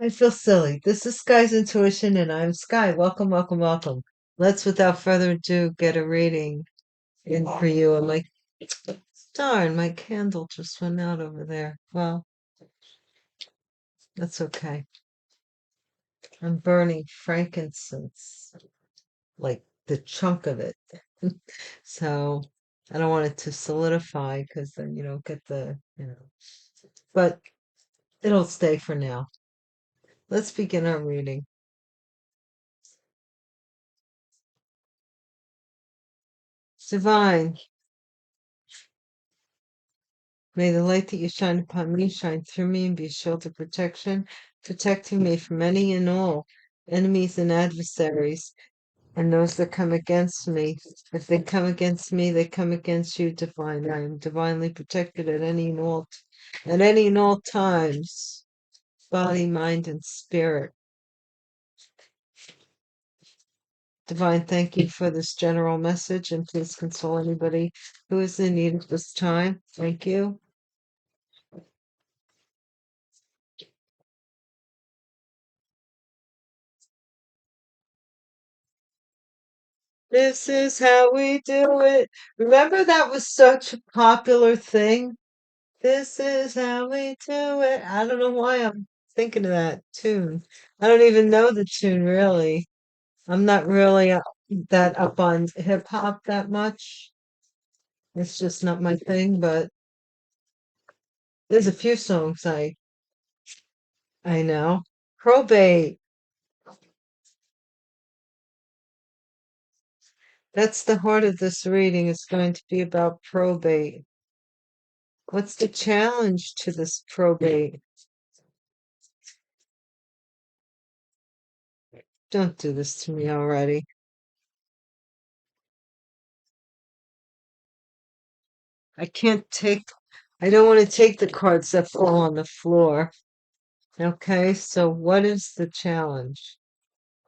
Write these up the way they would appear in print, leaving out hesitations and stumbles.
I feel silly. This is Sky's Intuition, and I'm Sky. Welcome, welcome, welcome. Let's, without further ado, get a reading in for you. I'm like, darn, my candle just went out over there. Well, that's okay. I'm burning frankincense, like the chunk of it. So I don't want it to solidify because then you don't get but it'll stay for now. Let's begin our reading. Divine, may the light that you shine upon me shine through me and be a shield of protection, protecting me from any and all enemies and adversaries and those that come against me. If they come against me, they come against you, divine. I am divinely protected at any and all times, body, mind, and spirit. Divine, thank you for this general message, and please console anybody who is in need of this time. Thank you. This is how we do it. Remember that was such a popular thing? This is how we do it. I don't know why I'm thinking of that tune. I don't even know the tune really. I'm not really that up on hip hop that much. It's just not my thing, but there's a few songs I know. Probate. That's the heart of this reading. It's going to be about probate. What's the challenge to this probate? Don't do this to me already. I can't take, I don't want to take the cards that fall on the floor. Okay, so what is the challenge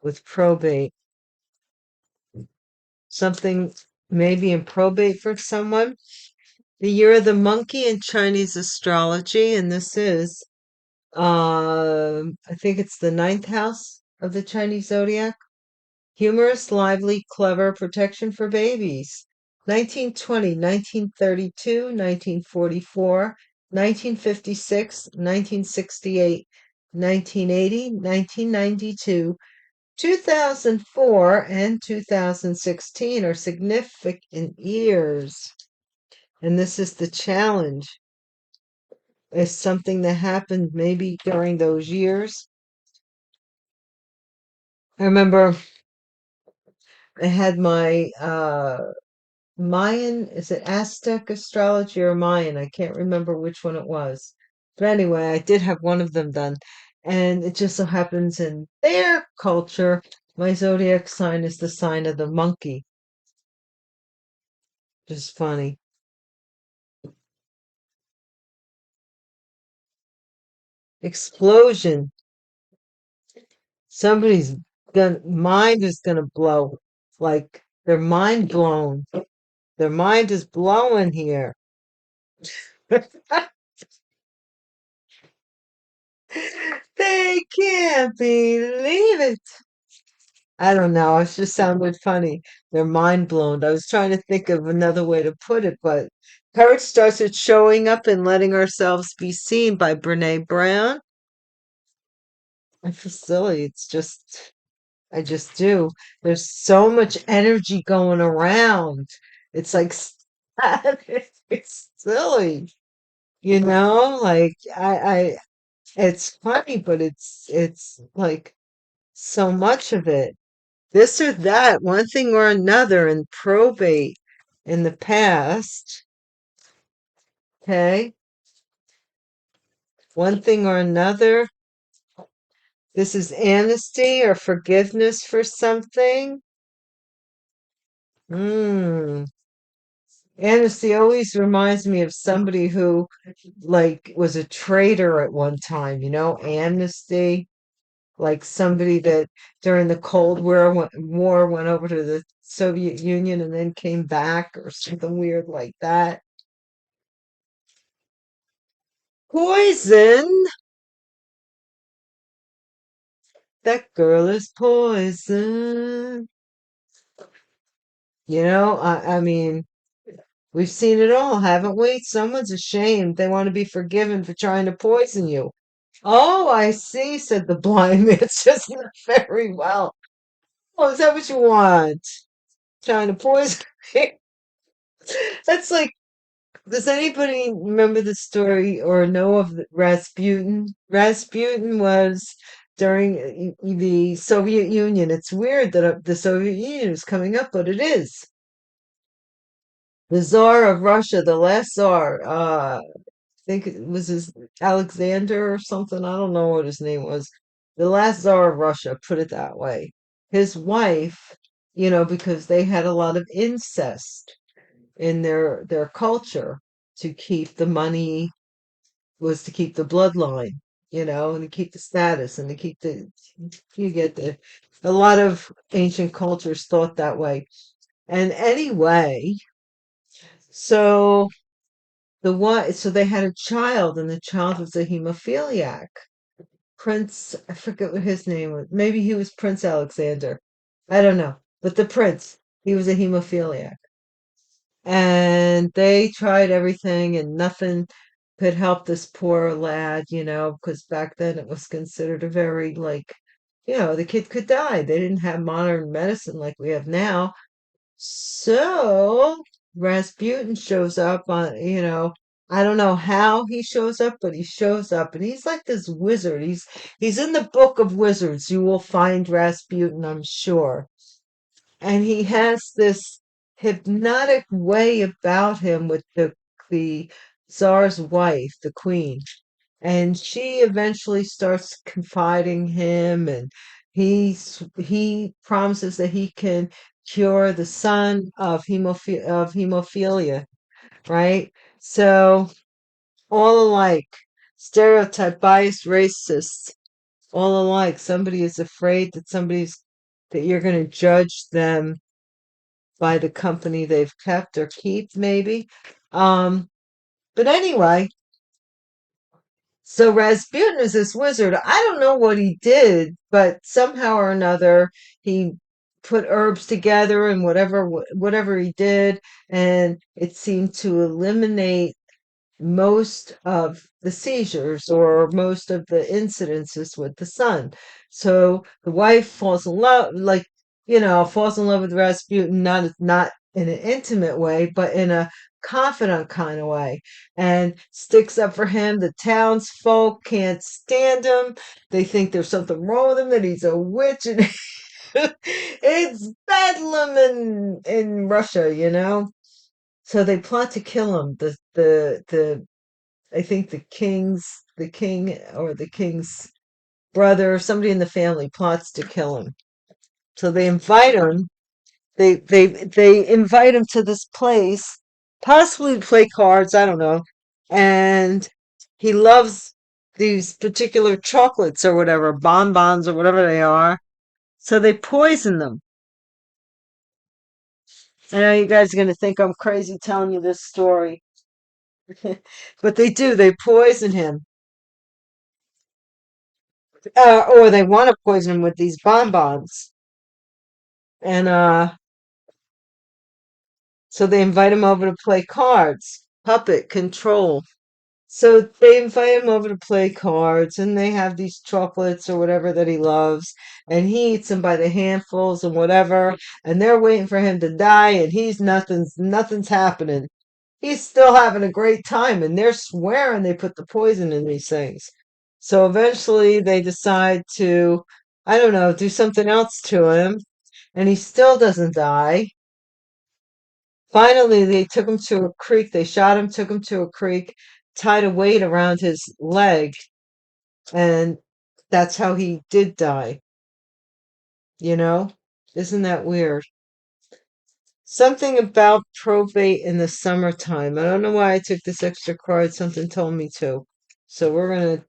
with probate? Something maybe in probate for someone? The year of the monkey in Chinese astrology, and this is, I think it's the ninth house of the Chinese zodiac. Humorous, lively, clever, protection for babies. 1920, 1932, 1944, 1956, 1968, 1980, 1992, 2004, and 2016 are significant years. And this is the challenge. Is something that happened maybe during those years. I remember I had my Mayan, is it Aztec astrology or Mayan? I can't remember which one it was. But anyway, I did have one of them done. And it just so happens in their culture, my zodiac sign is the sign of the monkey. Just funny. Explosion. Somebody's mind is gonna blow. Like their mind blown. Their mind is blowing here. They can't believe it. I don't know. It just sounded funny. They're mind blown. I was trying to think of another way to put it, but courage starts with showing up and letting ourselves be seen by Brene Brown. I feel silly. I just do. There's so much energy going around. It's like, it's silly, like it's funny, but it's like so much of it. This or that, one thing or another in probate in the past, okay? One thing or another. This is amnesty or forgiveness for something. Mm. Amnesty always reminds me of somebody who, like, was a traitor at one time, amnesty. Like somebody that during the War went over to the Soviet Union and then came back or something weird like that. Poison. That girl is poison. I mean, we've seen it all, haven't we? Someone's ashamed. They want to be forgiven for trying to poison you. Oh, I see, said the blind man. It's just not very well. Oh, is that what you want? Trying to poison me? That's like, does anybody remember the story or know of Rasputin? Rasputin was during the Soviet Union. It's weird that the Soviet Union is coming up, but it is. The Tsar of Russia, the last Tsar, think it was his Alexander or something. I don't know what his name was. The last Tsar of Russia, put it that way. His wife, because they had a lot of incest in their culture to keep the money, was to keep the bloodline, and to keep the status and to keep you get a lot of ancient cultures thought that way. And anyway, so so they had a child, and the child was a hemophiliac. Prince, I forget what his name was. Maybe he was Prince Alexander. I don't know. But the prince, he was a hemophiliac. And they tried everything and nothing could help this poor lad, because back then it was considered a very, like, the kid could die. They didn't have modern medicine like we have now. So Rasputin shows up I don't know how he shows up, but he shows up and he's like this wizard. He's in the book of wizards. You will find Rasputin, I'm sure. And he has this hypnotic way about him with the Tsar's wife, the queen. And she eventually starts confiding him, and he promises that he can cure the son of hemophilia, right? So all alike, stereotype, biased, racist, all alike. Somebody is afraid that you're going to judge them by the company they've kept or keep, maybe. Um, but anyway, so Rasputin is this wizard. I don't know what he did, but somehow or another he put herbs together and whatever he did, and it seemed to eliminate most of the seizures or most of the incidences with the son. So the wife falls in love, like, falls in love with Rasputin, not in an intimate way, but in a confidant kind of way, and sticks up for him. The townsfolk can't stand him. They think there's something wrong with him, that he's a witch, and it's bedlam in Russia. So they plot to kill him. The I think the king or the king's brother, somebody in the family plots to kill him. So they invite him. They invite him to this place, possibly to play cards. I don't know. And he loves these particular chocolates or whatever, bonbons or whatever they are. So they poison them. I know you guys are going to think I'm crazy telling you this story, but they do. They poison him, or they want to poison him with these bonbons. And so they invite him over to play cards, puppet control. So they invite him over to play cards, and they have these chocolates or whatever that he loves, and he eats them by the handfuls and whatever, and they're waiting for him to die, and nothing's happening. He's still having a great time, and they're swearing they put the poison in these things. So eventually they decide to, I don't know, do something else to him, and he still doesn't die. Finally, they took him to a creek. They shot him, took him to a creek, tied a weight around his leg, and that's how he did die. You know? Isn't that weird? Something about probate in the summertime. I don't know why I took this extra card. Something told me to. So we're going to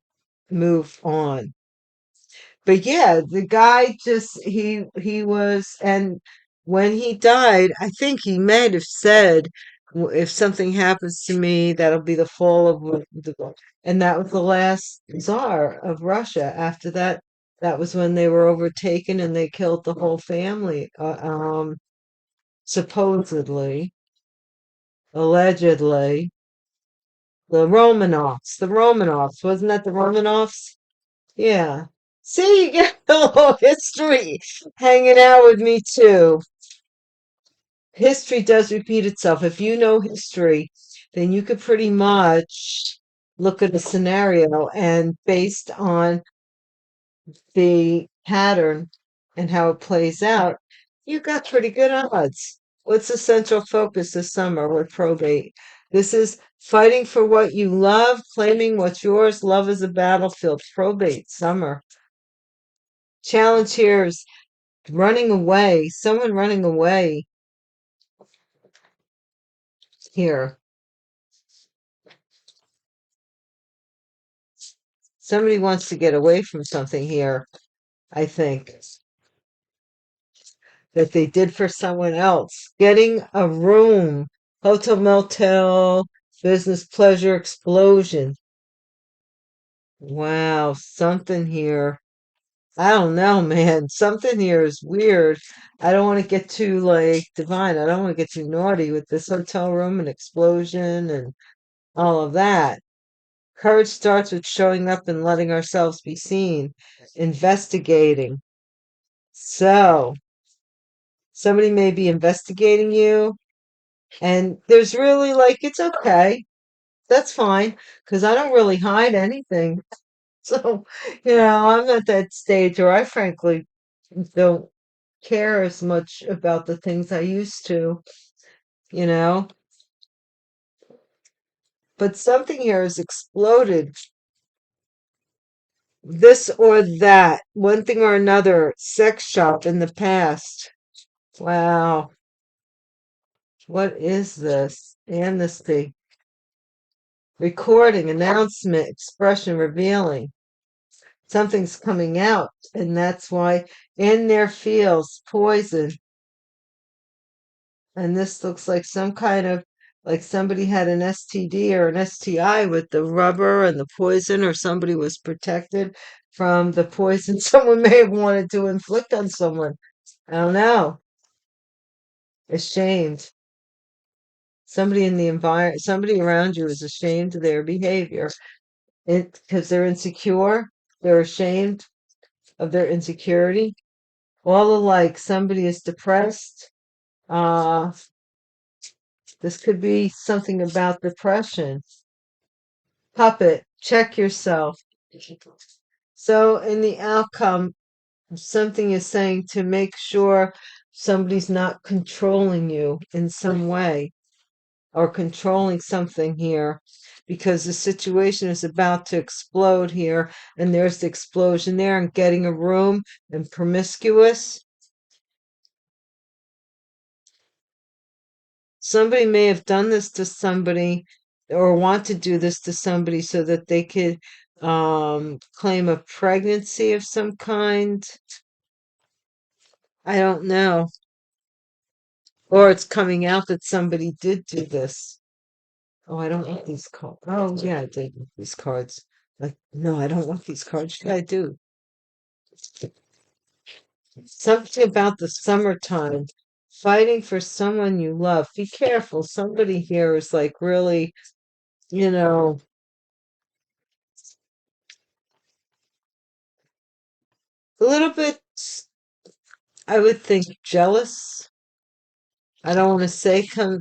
move on. But yeah, the guy just he was, and when he died, I think he might have said, If something happens to me, that'll be the fall of the," and that was the last czar of Russia. After that, That was when they were overtaken and they killed the whole family, supposedly, allegedly. The Romanovs, wasn't that the Romanovs? Yeah. See, you get a little history hanging out with me too. History does repeat itself. If you know history, then you could pretty much look at a scenario and based on the pattern and how it plays out, you got pretty good odds. What's the central focus this summer with probate? This is fighting for what you love, claiming what's yours. Love is a battlefield. Probate summer. Challenge here is running away. Someone running away here. Somebody wants to get away from something here, I think, that they did for someone else. Getting a room, hotel, motel, business, pleasure, explosion. Wow, something here. I don't know, man. Something here is weird. I don't want to get too like divine. I don't want to get too naughty with this hotel room and explosion and all of that. Courage starts with showing up and letting ourselves be seen, investigating. So, somebody may be investigating you, and there's really like, it's okay. That's fine, because I don't really hide anything. So, I'm at that stage where I frankly don't care as much about the things I used to, you know. But something here has exploded, this or that, one thing or another, sex shop in the past. Wow, what is this? Amnesty. Recording, announcement, expression, revealing. Something's coming out, and that's why in their fields, poison. And this looks like some kind of like somebody had an STD or an STI with the rubber and the poison, or somebody was protected from the poison someone may have wanted to inflict on someone. I don't know. Ashamed. Somebody in the environment, somebody around you is ashamed of their behavior. Because they're insecure, they're ashamed of their insecurity. All alike, somebody is depressed. Uh, this could be something about depression. Puppet, check yourself. So, in the outcome, something is saying to make sure somebody's not controlling you in some way or controlling something here, because the situation is about to explode here, and there's the explosion there, and getting a room and promiscuous. Somebody may have done this to somebody or want to do this to somebody so that they could claim a pregnancy of some kind. I don't know. Or it's coming out that somebody did do this. Oh, I don't want these cards. Oh, yeah, I did want these cards. Like, no, I don't want these cards. Yeah, I do. Something about the summertime, fighting for someone you love. Be careful. Somebody here is like really, you know, a little bit, I would think, jealous. I don't want to say come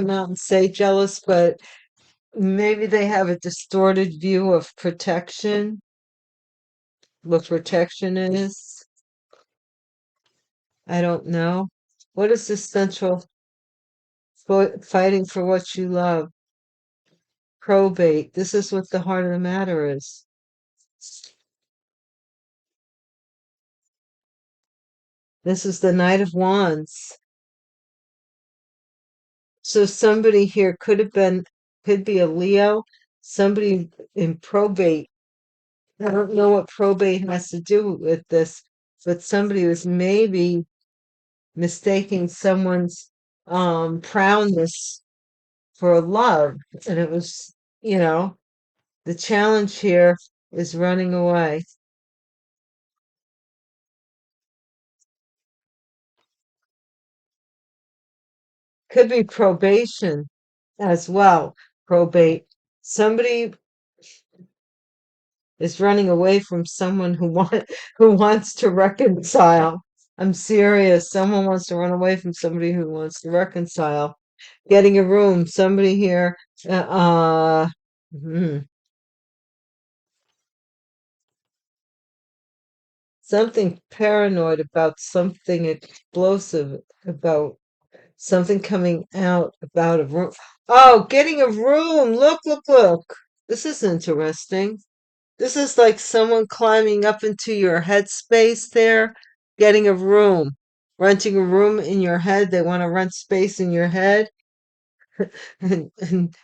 out and say jealous, but maybe they have a distorted view of protection, what protection is. I don't know. What is this central fighting for what you love? Probate. This is what the heart of the matter is. This is the Knight of Wands. So somebody here could be a Leo, somebody in probate. I don't know what probate has to do with this, but somebody was maybe mistaking someone's prowess for love. And it was, the challenge here is running away. Could be probation as well. Probate. Somebody is running away from someone who wants to reconcile. I'm serious. Someone wants to run away from somebody who wants to reconcile. Getting a room. Somebody here. Uh, uh hmm, something paranoid about something explosive, about something coming out about a room. Oh, getting a room. Look, look, look. This is interesting. This is like someone climbing up into your headspace there, getting a room, renting a room in your head. They want to rent space in your head. And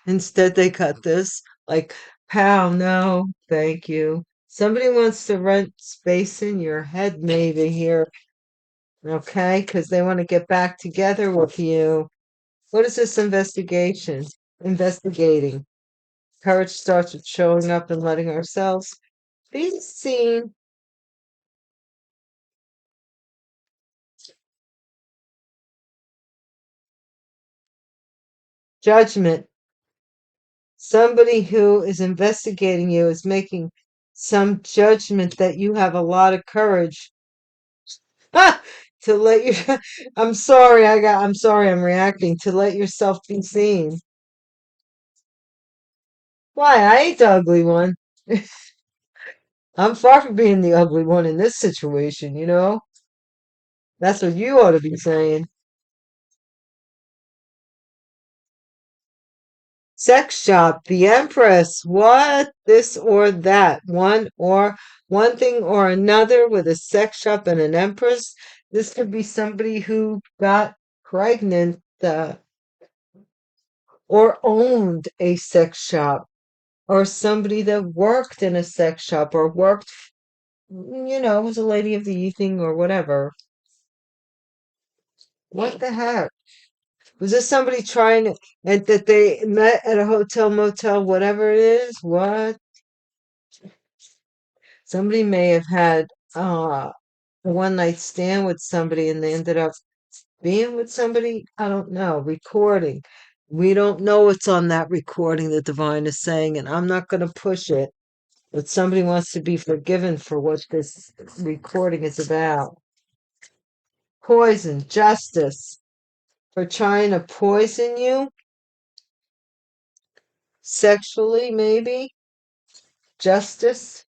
instead they got this. Like, pal, no, thank you. Somebody wants to rent space in your head, maybe here, okay? Because they want to get back together with you. What is this investigation? Investigating. Courage starts with showing up and letting ourselves be seen. Judgment. Somebody who is investigating you is making some judgment that you have a lot of courage to let you. I'm sorry, I'm sorry, I'm reacting to let yourself be seen. Why? I ain't the ugly one. I'm far from being the ugly one in this situation, you know? That's what you ought to be saying. Sex shop, the Empress. What? This or that? One thing or another with a sex shop and an Empress. This could be somebody who got pregnant or owned a sex shop, or somebody that worked in a sex shop or worked, was a lady of the evening or whatever. What the heck? Was this somebody trying to, and that they met at a hotel, motel, whatever it is? What? Somebody may have had a one night stand with somebody and they ended up being with somebody. I don't know. Recording. We don't know what's on that recording, the divine is saying, and I'm not going to push it. But somebody wants to be forgiven for what this recording is about. Poison, justice. For trying to poison you sexually, maybe. Justice.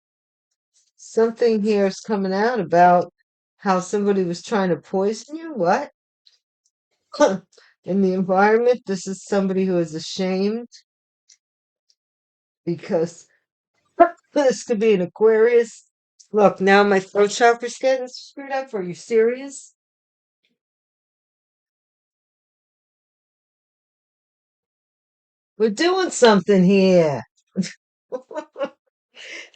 Something here is coming out about how somebody was trying to poison you. What? In the environment, this is somebody who is ashamed because this could be an Aquarius. Look, now my throat chakra's getting screwed up. Are you serious? We're doing something here.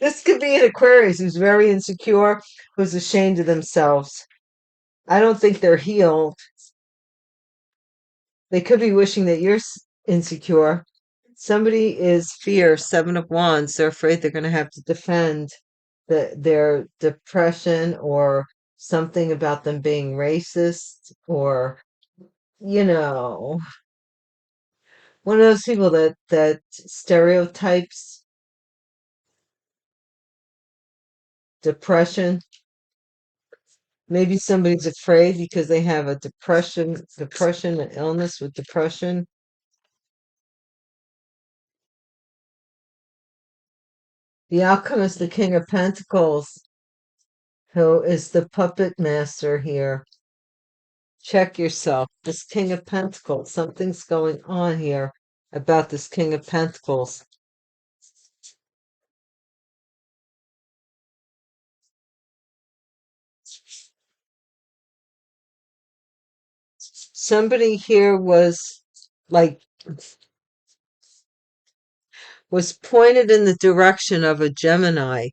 This could be an Aquarius who's very insecure, who's ashamed of themselves. I don't think they're healed. They could be wishing that you're insecure. Somebody is fear, Seven of Wands. They're afraid they're going to have to defend their depression or something about them being racist or, you know, one of those people that stereotypes depression. Maybe somebody's afraid because they have a depression, an illness with depression. The outcome is the King of Pentacles, who is the puppet master here. Check yourself. This King of Pentacles, something's going on here about this King of Pentacles. Somebody here like was pointed in the direction of a Gemini.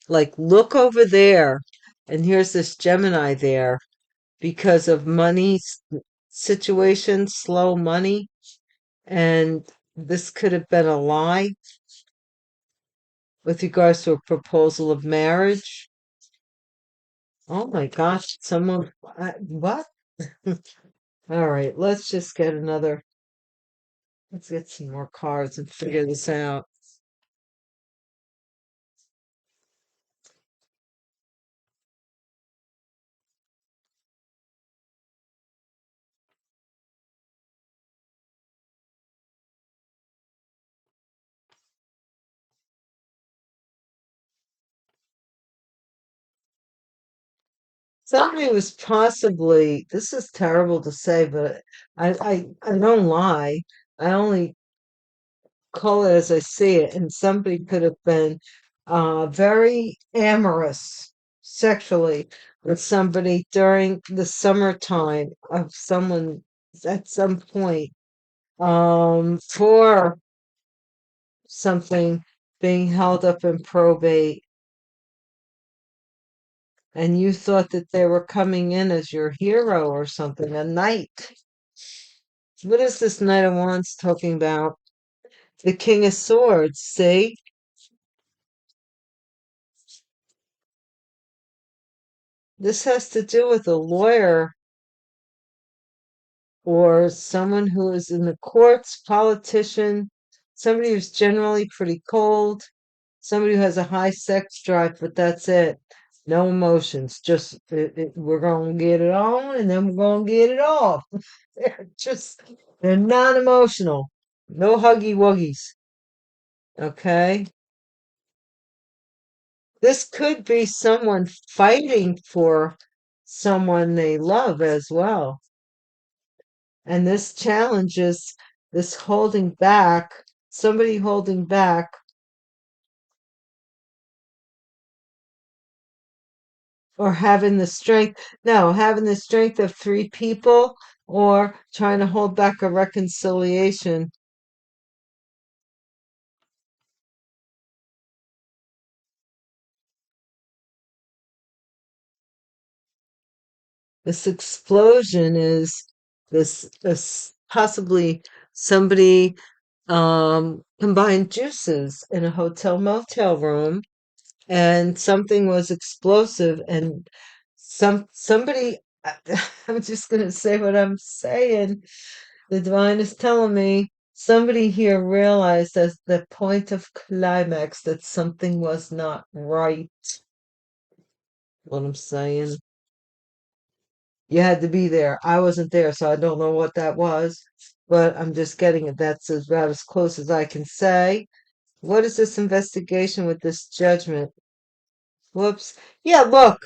Like, look over there. And here's this Gemini there because of money situation, slow money. And this could have been a lie with regards to a proposal of marriage. Oh my gosh, what? All right, let's get some more cards and figure this out. Somebody was possibly, this is terrible to say, but I don't lie. I only call it as I see it, and somebody could have been very amorous sexually with somebody during the summertime of someone at some point for something being held up in probate, and you thought that they were coming in as your hero or something, a knight. What is this Knight of Wands talking about? The King of Swords, see? This has to do with a lawyer or someone who is in the courts, politician, somebody who's generally pretty cold, somebody who has a high sex drive, but that's it. No emotions. Just we're gonna get it on, and then we're gonna get it off. They're not emotional. No huggy wuggies. Okay. This could be someone fighting for someone they love as well. And this challenges this holding back, somebody holding back, or having the strength, no, having the strength of three people, or trying to hold back a reconciliation. This explosion is this possibly somebody combined juices in a hotel motel room, and something was explosive, and somebody I'm just going to say what I'm saying. The divine is telling me somebody here realized at the point of climax that something was not right. What I'm saying, you had to be there. I wasn't there, so I don't know what that was, but I'm just getting it. That's about as close as I can say. What is this investigation with this judgment? Whoops. Yeah, look.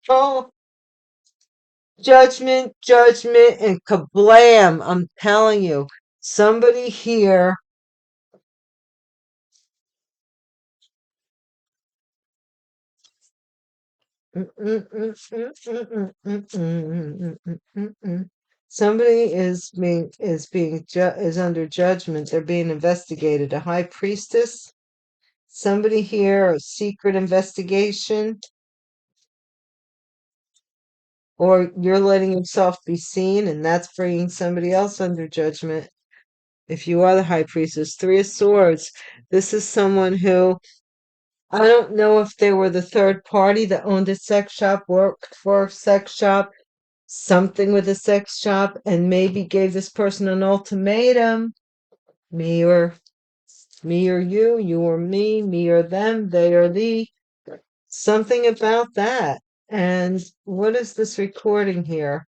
Oh, judgment, judgment, and kablam. I'm telling you, somebody here. Somebody is under judgment. They're being investigated. A high priestess. Somebody here, a secret investigation, or you're letting yourself be seen, and that's bringing somebody else under judgment. If you are the high priestess, Three of Swords. This is someone who, I don't know if they were the third party that owned a sex shop, worked for a sex shop, something with a sex shop, and maybe gave this person an ultimatum. Me or you, you or me or them, they or thee. Something about that. And what is this recording here?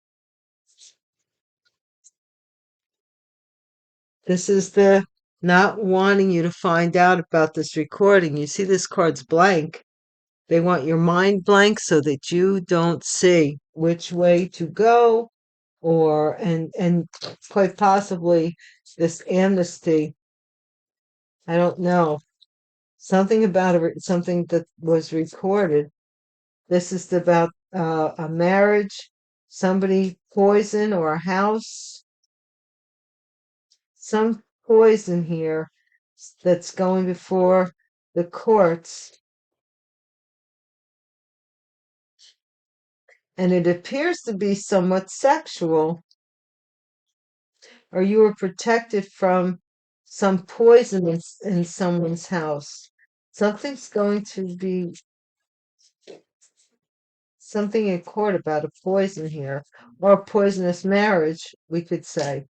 This is the not wanting you to find out about this recording. You see, this card's blank. They want your mind blank so that you don't see which way to go, or and quite possibly this amnesty. I don't know. Something about something that was recorded. This is about a marriage, somebody poison, or a house. Some poison here that's going before the courts, and it appears to be somewhat sexual, or you were protected from some poison in someone's house. Something's going to be something in court about a poison here, or a poisonous marriage, we could say.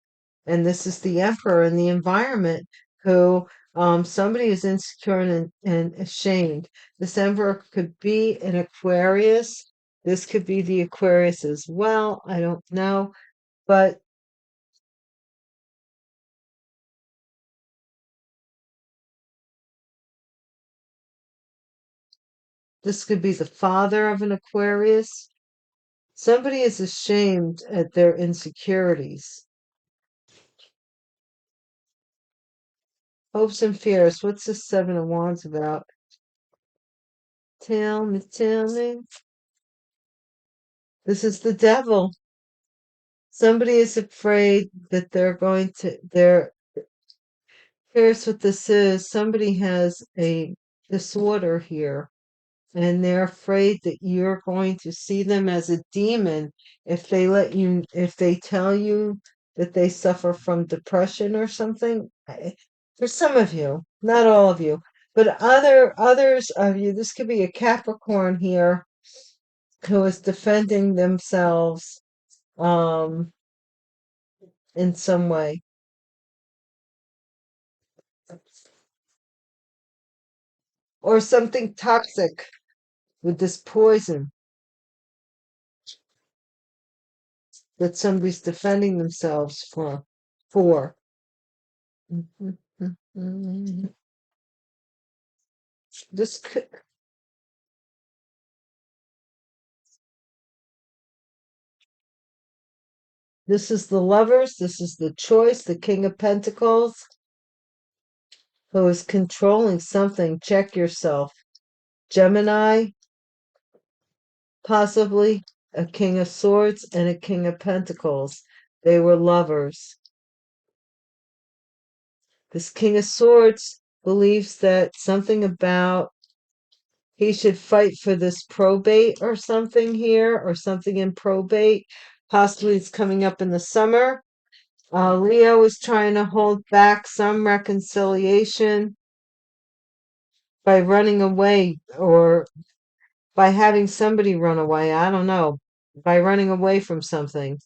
And this is the emperor in the environment who somebody is insecure and ashamed. This emperor could be an Aquarius. This could be the Aquarius as well. I don't know. But this could be the father of an Aquarius. Somebody is ashamed at their insecurities. Hopes and fears. What's the Seven of Wands about? Tell me, tell me. This is the devil. Somebody is afraid that here's what this is. Somebody has a disorder here, and they're afraid that you're going to see them as a demon if they tell you that they suffer from depression or something. For some of you, not all of you, but others of you, this could be a Capricorn here who is defending themselves um in some way, or something toxic with this poison that somebody's defending themselves for. This could, this is the lovers, this is the choice, the King of Pentacles, who is controlling something. Check yourself. Gemini, possibly a King of Swords and a King of Pentacles. They were lovers. This King of Swords believes that something about he should fight for this probate or something here, or something in probate. Possibly it's coming up in the summer. Leo is trying to hold back some reconciliation by running away, or by having somebody run away. I don't know. By running away from something.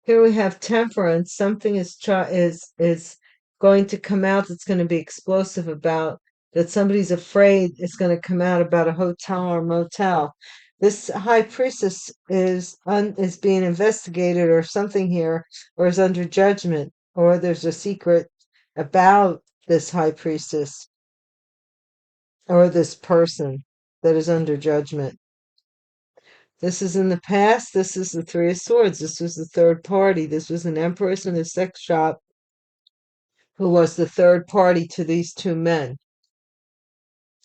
Here we have temperance. Something is going to come out that's going to be explosive about that somebody's afraid it's going to come out about a hotel or motel. This high priestess is being investigated or something here, or is under judgment, or there's a secret about this high priestess or this person that is under judgment. This is in the past. This is the Three of Swords. This was the third party. This was an empress in a sex shop who was the third party to these two men.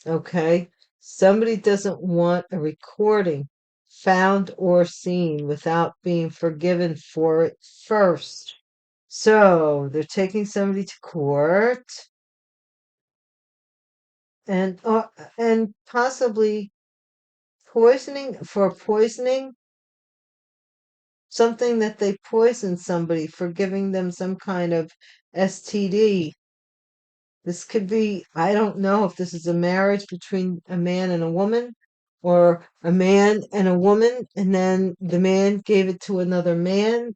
Okay? Somebody doesn't want a recording found or seen without being forgiven for it first. So they're taking somebody to court and possibly poisoning something that they poisoned somebody for giving them some kind of STD. This could be, I don't know if this is a marriage between a man and a woman, or a man and a woman, and then the man gave it to another man.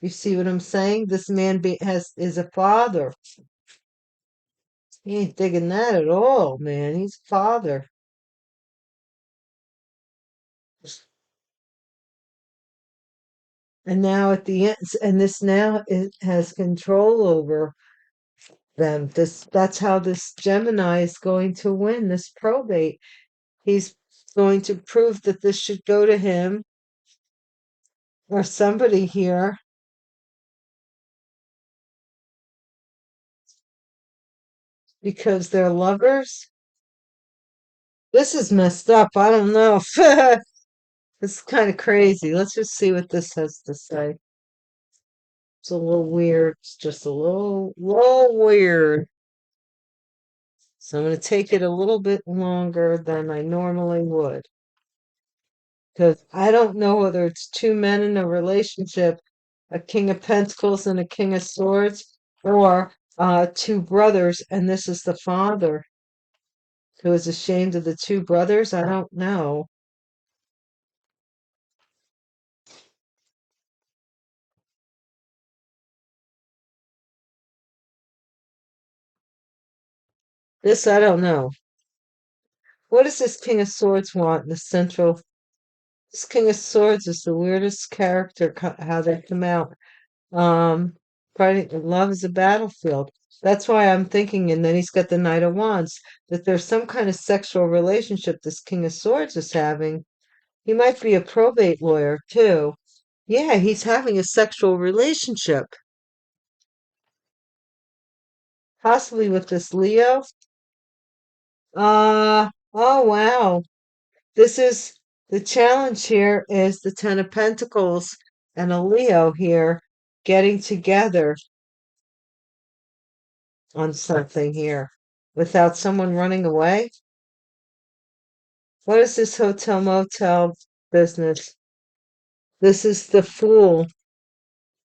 You see what I'm saying? This man is a father. He ain't digging that at all, man. He's a father. And now at the end, and this now it has control over them. That's how this Gemini is going to win this probate. He's going to prove that this should go to him or somebody here because they're lovers. This is messed up. I don't know. It's kind of crazy. Let's just see what this has to say. It's a little weird. It's just a little weird. So I'm going to take it a little bit longer than I normally would, because I don't know whether it's two men in a relationship, a King of Pentacles and a King of Swords, or two brothers, and this is the father who is ashamed of the two brothers. I don't know. This I don't know. What does this King of Swords want in the central? This King of Swords is the weirdest character, how they come out. Um, fighting love is a battlefield. That's why I'm thinking, and then he's got the Knight of Wands, that there's some kind of sexual relationship this King of Swords is having. He might be a probate lawyer too. Yeah, he's having a sexual relationship, possibly with this Leo. Oh wow. This is the challenge here is the Ten of Pentacles and a Leo here getting together on something here without someone running away. What is this hotel motel business? This is the Fool.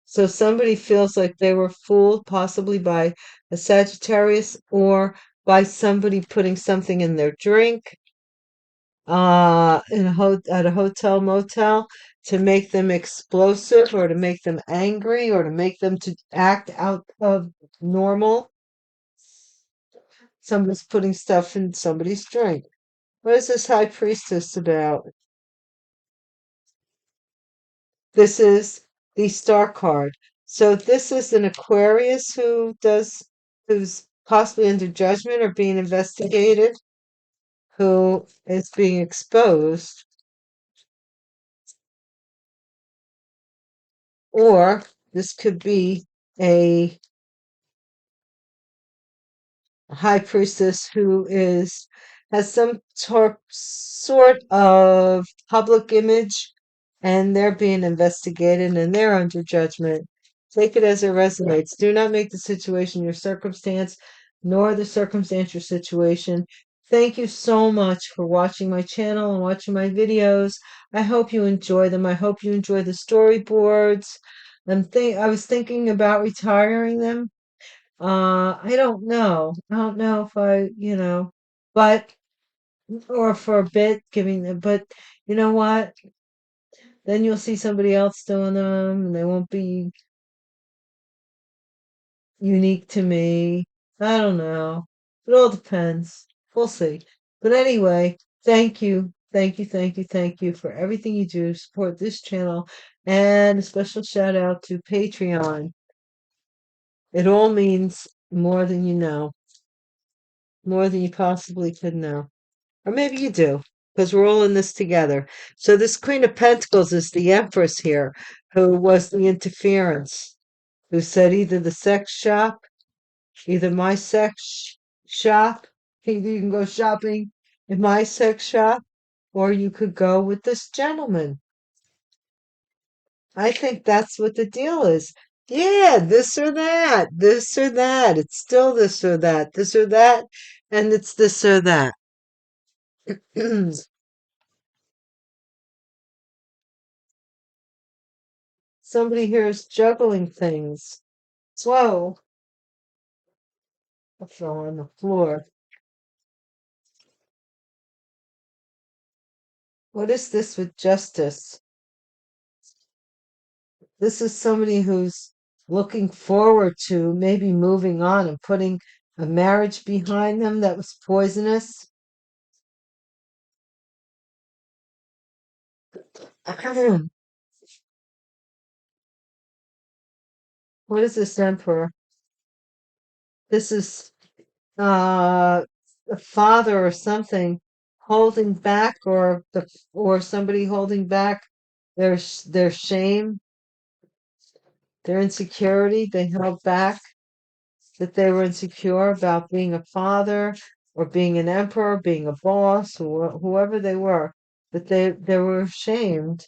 So somebody feels like they were fooled, possibly by a Sagittarius or by somebody putting something in their drink at a hotel motel to make them explosive or to make them angry or to make them to act out of normal. Somebody's putting stuff in somebody's drink. What is this High Priestess about? This is the Star card. So this is an Aquarius who's possibly under judgment or being investigated, who is being exposed, or this could be a high priestess who is has some sort of public image and they're being investigated and they're under judgment. Take it as it resonates. Do not make the situation your circumstance, nor the circumstance your situation. Thank you so much for watching my channel and watching my videos. I hope you enjoy them. I hope you enjoy the storyboards. I was thinking about retiring them. I don't know. I don't know if but or for a bit giving them, but you know what? Then you'll see somebody else doing them and they won't be unique to me. I don't know. It all depends. We'll see. But anyway, thank you. Thank you, thank you, thank you for everything you do to support this channel. And a special shout out to Patreon. It all means more than you know, more than you possibly could know. Or maybe you do, because we're all in this together. So this Queen of Pentacles is the Empress here, who was the interference, who said either the sex shop, either my shop, either you can go shopping in my sex shop, or you could go with this gentleman. I think that's what the deal is. Yeah, this or that, this or that. It's still this or that, and it's this or that. Somebody here is juggling things. Whoa, I fell on the floor. What is this with justice? This is somebody who's looking forward to maybe moving on and putting a marriage behind them that was poisonous. What is this emperor? This is a father or something holding back or somebody holding back their shame, their insecurity. They held back that they were insecure about being a father or being an emperor, being a boss, or whoever they were, but they were ashamed.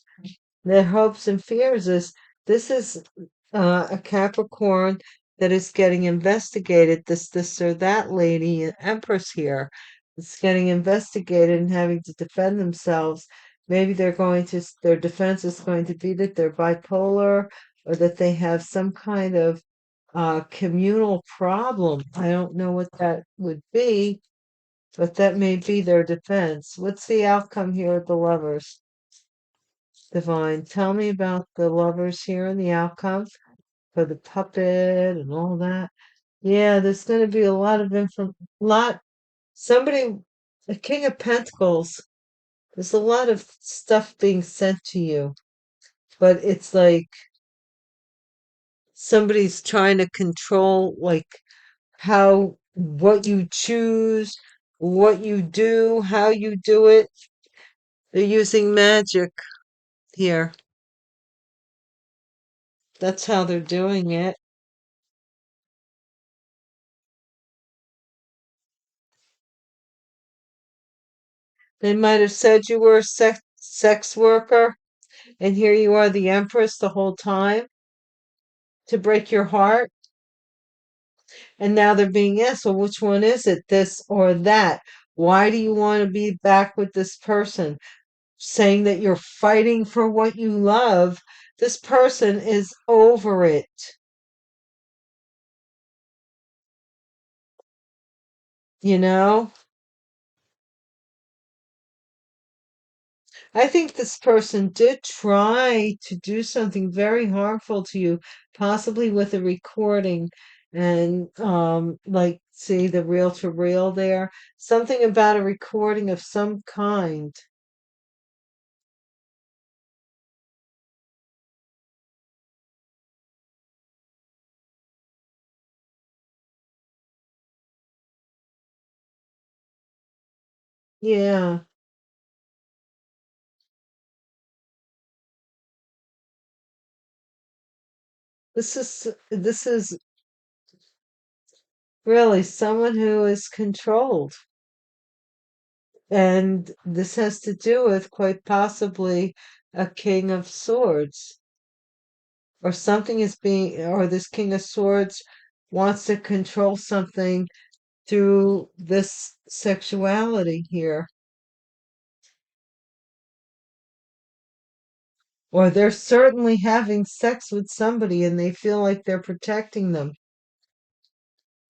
Their hopes and fears is this is a Capricorn that is getting investigated. This or that lady, Empress here, is getting investigated and having to defend themselves. Maybe their defense is going to be that they're bipolar or that they have some kind of communal problem. I don't know what that would be, but that may be their defense. What's the outcome here of the lovers? Divine, tell me about the lovers here and the outcome for the puppet and all that. Yeah, there's going to be a lot of lot Somebody, the King of Pentacles, there's a lot of stuff being sent to you, but it's like somebody's trying to control, like, what you choose, what you do, how you do it. They're using magic here. That's how they're doing it. They might have said you were a sex worker, and here you are, the Empress, the whole time to break your heart. And now they're being asked, well, which one is it, this or that? Why do you want to be back with this person? Saying that you're fighting for what you love. This person is over it. You know? I think this person did try to do something very harmful to you, possibly with a recording and like see the reel to reel there, something about a recording of some kind. Yeah. This is really someone who is controlled. And this has to do with quite possibly a King of Swords, or something is being, or this King of Swords wants to control something through this sexuality here. Or they're certainly having sex with somebody and they feel like they're protecting them.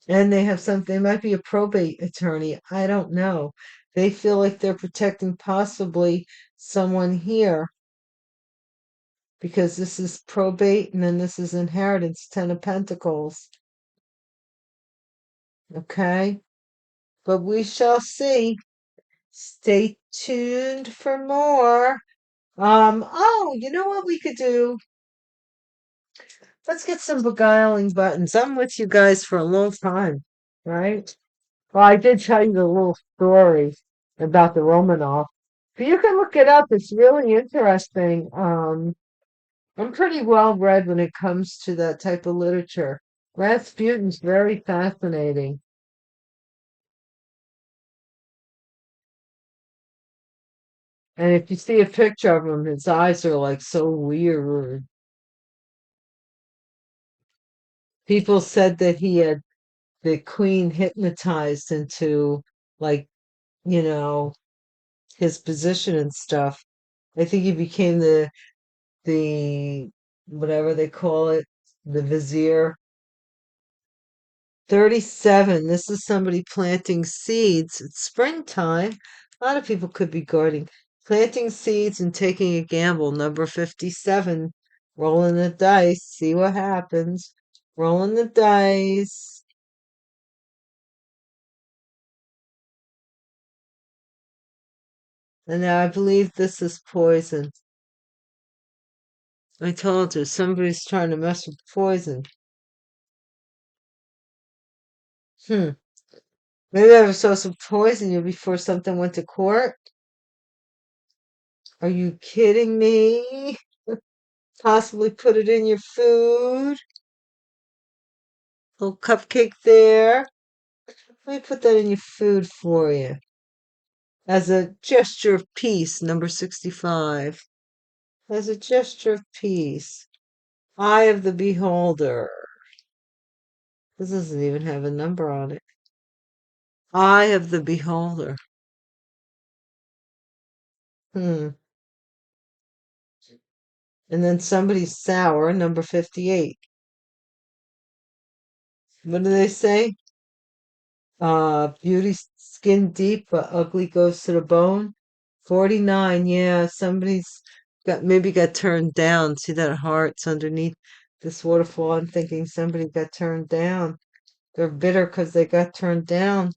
And they have something, they might be a probate attorney. I don't know. They feel like they're protecting possibly someone here because this is probate and then this is inheritance, Ten of Pentacles. Okay? But we shall see. Stay tuned for more. Oh, you know what we could do? Let's get some beguiling buttons. I'm with you guys for a long time, right? Well, I did tell you the little story about the Romanov. But you can look it up. It's really interesting. I'm pretty well read when it comes to that type of literature. Rasputin's very fascinating. And if you see a picture of him, his eyes are like so weird. People said that he had the queen hypnotized into, like, you know, his position and stuff. I think he became the whatever they call it, the vizier. 37. This is somebody planting seeds. It's springtime. A lot of people could be gardening. Planting seeds and taking a gamble. Number 57. Rolling the dice. See what happens. Rolling the dice. And now I believe this is poison. I told you, somebody's trying to mess with poison. Hmm. Maybe I was supposed to poison you before something went to court. Are you kidding me? Possibly put it in your food. Little cupcake there. Let me put that in your food for you. As a gesture of peace, number 65. As a gesture of peace. Eye of the beholder. This doesn't even have a number on it. Eye of the beholder. Hmm. And then somebody's sour, number 58. What do they say? Beauty skin deep, but ugly goes to the bone. 49, yeah, somebody's maybe got turned down. See that heart's underneath this waterfall? I'm thinking somebody got turned down. They're bitter because they got turned down.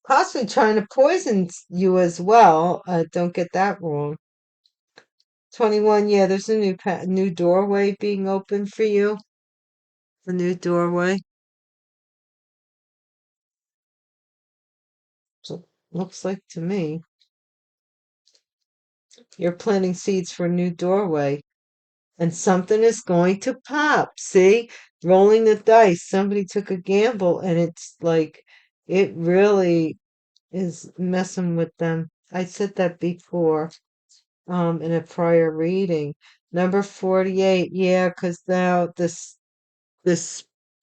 Possibly trying to poison you as well. Don't get that wrong. 21, yeah, there's a new doorway being opened for you. A new doorway. So, looks like to me you're planting seeds for a new doorway. And something is going to pop. See? Rolling the dice. Somebody took a gamble and it's like it really is messing with them. I said that before, in a prior reading. Number 48, yeah, because now this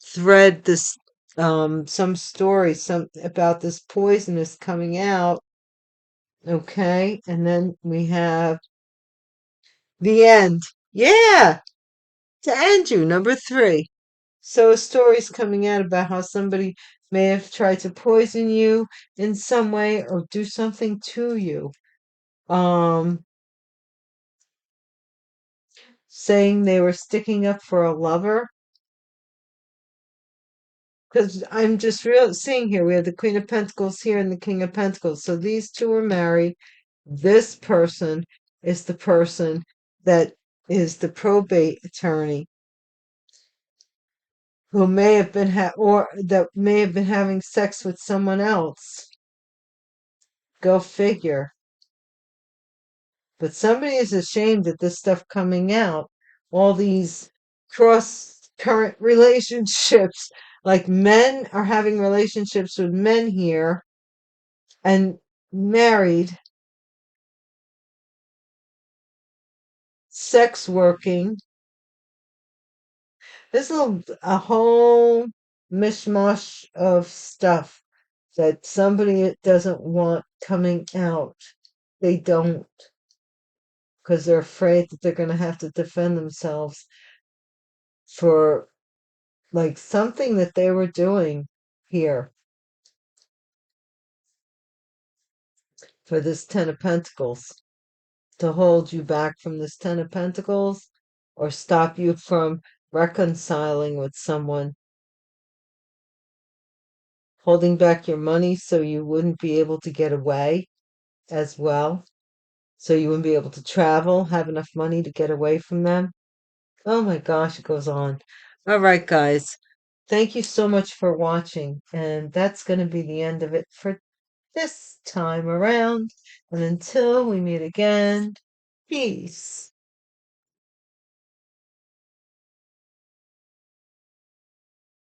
thread, this some story, some about this poison is coming out. Okay, and then we have the end. Yeah, to Andrew, number 3. So a story's coming out about how somebody may have tried to poison you in some way or do something to you. Um, saying they were sticking up for a lover. Because I'm just real seeing here, we have the Queen of Pentacles here and the King of Pentacles. So these two are married. This person is the person that is the probate attorney who may have been or that may have been having sex with someone else. Go figure. But somebody is ashamed of this stuff coming out. All these cross current relationships. Like men are having relationships with men here and married, sex working. There's a whole mishmash of stuff that somebody doesn't want coming out. They don't, because they're afraid that they're going to have to defend themselves for like something that they were doing here for this Ten of Pentacles to hold you back from this Ten of Pentacles or stop you from reconciling with someone, holding back your money so you wouldn't be able to get away as well, so you wouldn't be able to travel, have enough money to get away from them. Oh my gosh, it goes on. All right, guys. Thank you so much for watching. And that's going to be the end of it for this time around. And until we meet again, peace.